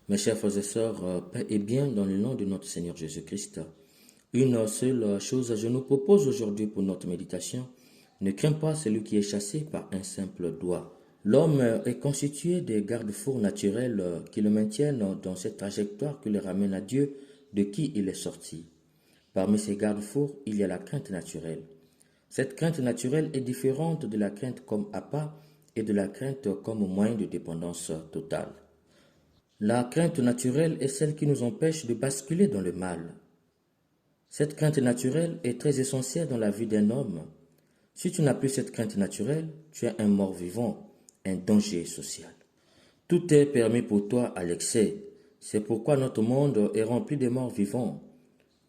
Mes chers frères et sœurs, paix et bien dans le nom de notre Seigneur Jésus-Christ. Une seule chose je nous propose aujourd'hui pour notre méditation. Ne crains pas celui qui est chassé par un simple doigt. L'homme est constitué des garde-fous naturels qui le maintiennent dans cette trajectoire qui le ramène à Dieu de qui il est sorti. Parmi ces garde-fous, il y a la crainte naturelle. Cette crainte naturelle est différente de la crainte comme appât et de la crainte comme moyen de dépendance totale. La crainte naturelle est celle qui nous empêche de basculer dans le mal. Cette crainte naturelle est très essentielle dans la vie d'un homme. Si tu n'as plus cette crainte naturelle, tu es un mort-vivant, un danger social. Tout est permis pour toi à l'excès. C'est pourquoi notre monde est rempli de morts-vivants.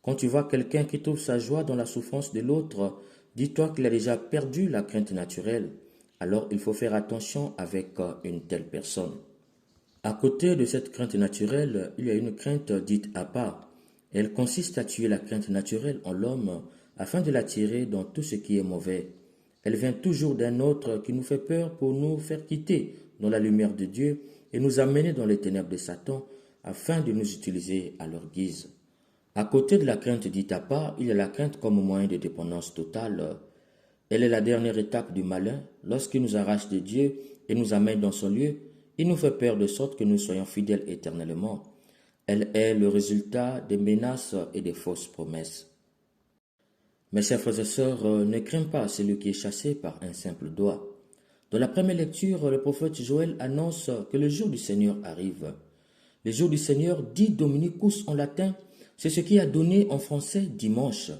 Quand tu vois quelqu'un qui trouve sa joie dans la souffrance de l'autre, dis-toi qu'il a déjà perdu la crainte naturelle. Alors il faut faire attention avec une telle personne. À côté de cette crainte naturelle, il y a une crainte dite appât. Elle consiste à tuer la crainte naturelle en l'homme afin de l'attirer dans tout ce qui est mauvais. Elle vient toujours d'un autre qui nous fait peur pour nous faire quitter dans la lumière de Dieu et nous amener dans les ténèbres de Satan afin de nous utiliser à leur guise. À côté de la crainte dite appât, il y a la crainte comme moyen de dépendance totale. Elle est la dernière étape du malin lorsqu'il nous arrache de Dieu et nous amène dans son lieu. Il nous fait peur de sorte que nous soyons fidèles éternellement. Elle est le résultat des menaces et des fausses promesses. Mes chers frères et sœurs, ne crains pas celui qui est chassé par un simple doigt. Dans la première lecture, le prophète Joël annonce que le jour du Seigneur arrive. Le jour du Seigneur, dit Dominicus en latin, c'est ce qui a donné en français dimanche.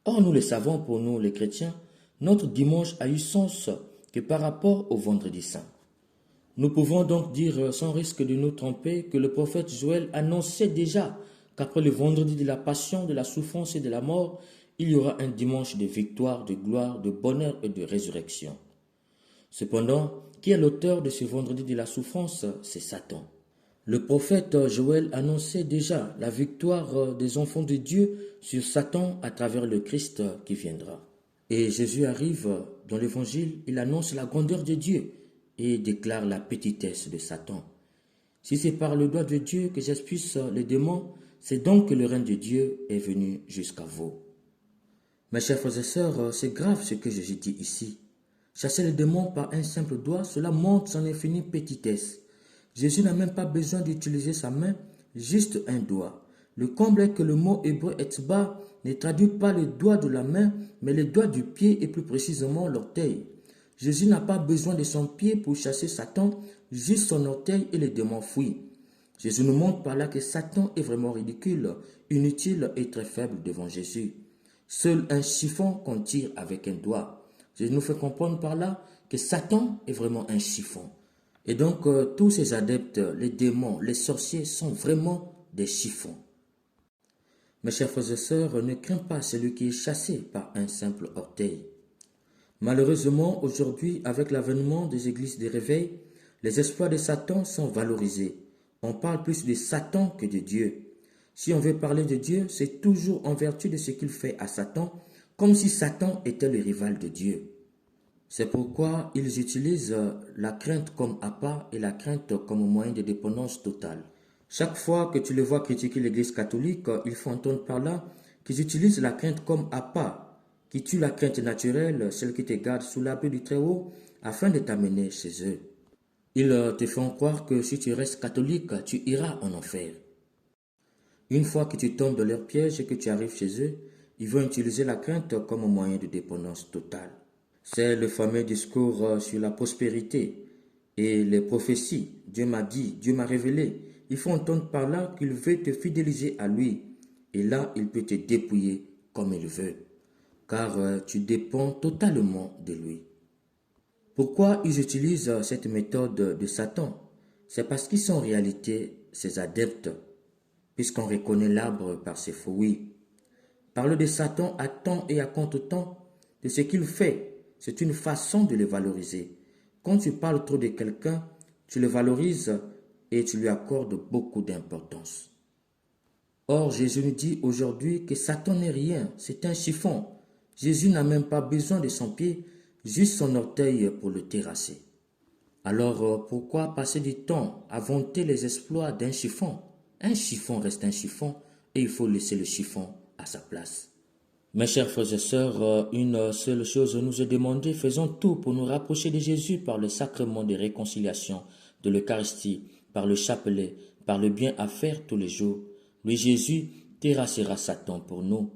Or, nous le savons pour nous les chrétiens, notre dimanche a eu sens que par rapport au vendredi saint. Nous pouvons donc dire sans risque de nous tromper que le prophète Joël annonçait déjà qu'après le vendredi de la passion, de la souffrance et de la mort, il y aura un dimanche de victoire, de gloire, de bonheur et de résurrection. Cependant, qui est l'auteur de ce vendredi de la souffrance? C'est Satan. Le prophète Joël annonçait déjà la victoire des enfants de Dieu sur Satan à travers le Christ qui viendra. Et Jésus arrive dans l'évangile, il annonce la grandeur de Dieu et déclare la petitesse de Satan. Si c'est par le doigt de Dieu que j'expulse les démons, c'est donc que le règne de Dieu est venu jusqu'à vous. Mes chers frères et sœurs, c'est grave ce que Jésus dit ici. Chasser les démons par un simple doigt, cela montre son infinie petitesse. Jésus n'a même pas besoin d'utiliser sa main, juste un doigt. Le comble est que le mot hébreu etzba ne traduit pas le doigt de la main, mais le doigt du pied et plus précisément l'orteil. Jésus n'a pas besoin de son pied pour chasser Satan, juste son orteil et les démons fuient. Jésus nous montre par là que Satan est vraiment ridicule, inutile et très faible devant Jésus. Seul un chiffon qu'on tire avec un doigt. Jésus nous fait comprendre par là que Satan est vraiment un chiffon. Et donc tous ces adeptes, les démons, les sorciers sont vraiment des chiffons. Mes chers frères et sœurs, ne crains pas celui qui est chassé par un simple orteil. Malheureusement, aujourd'hui, avec l'avènement des églises de réveil, les espoirs de Satan sont valorisés. On parle plus de Satan que de Dieu. Si on veut parler de Dieu, c'est toujours en vertu de ce qu'il fait à Satan, comme si Satan était le rival de Dieu. C'est pourquoi ils utilisent la crainte comme appât et la crainte comme moyen de dépendance totale. Chaque fois que tu les vois critiquer l'Église catholique, ils font entendre par là qu'ils utilisent la crainte comme appât, qui tue la crainte naturelle, celle qui te garde sous l'abri du Très-Haut, afin de t'amener chez eux. Ils te font croire que si tu restes catholique, tu iras en enfer. Une fois que tu tombes dans leur piège et que tu arrives chez eux, ils vont utiliser la crainte comme moyen de dépendance totale. C'est le fameux discours sur la prospérité et les prophéties. Dieu m'a dit, Dieu m'a révélé. Il faut entendre par là qu'il veut te fidéliser à lui. Et là, il peut te dépouiller comme il veut. Car tu dépends totalement de lui. Pourquoi ils utilisent cette méthode de Satan? C'est parce qu'ils sont en réalité ses adeptes, puisqu'on reconnaît l'arbre par ses fruits. Parler de Satan à temps et à contre-temps de ce qu'il fait, c'est une façon de le valoriser. Quand tu parles trop de quelqu'un, tu le valorises et tu lui accordes beaucoup d'importance. Or, Jésus nous dit aujourd'hui que Satan n'est rien, c'est un chiffon. Jésus n'a même pas besoin de son pied, juste son orteil pour le terrasser. Alors pourquoi passer du temps à vanter les exploits d'un chiffon? Un chiffon reste un chiffon et il faut laisser le chiffon à sa place. Mes chers frères et sœurs, une seule chose nous est demandée, faisons tout pour nous rapprocher de Jésus par le sacrement de réconciliation, de l'Eucharistie, par le chapelet, par le bien à faire tous les jours. Lui Jésus terrassera Satan pour nous.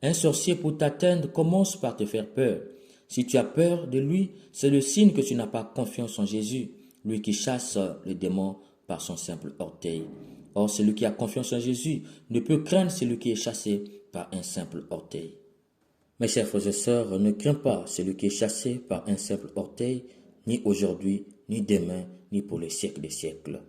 Un sorcier pour t'atteindre commence par te faire peur. Si tu as peur de lui, c'est le signe que tu n'as pas confiance en Jésus, lui qui chasse le démon par son simple orteil. Or, celui qui a confiance en Jésus ne peut craindre celui qui est chassé par un simple orteil. Mes chers frères et sœurs, ne crains pas celui qui est chassé par un simple orteil, ni aujourd'hui, ni demain, ni pour les siècles des siècles.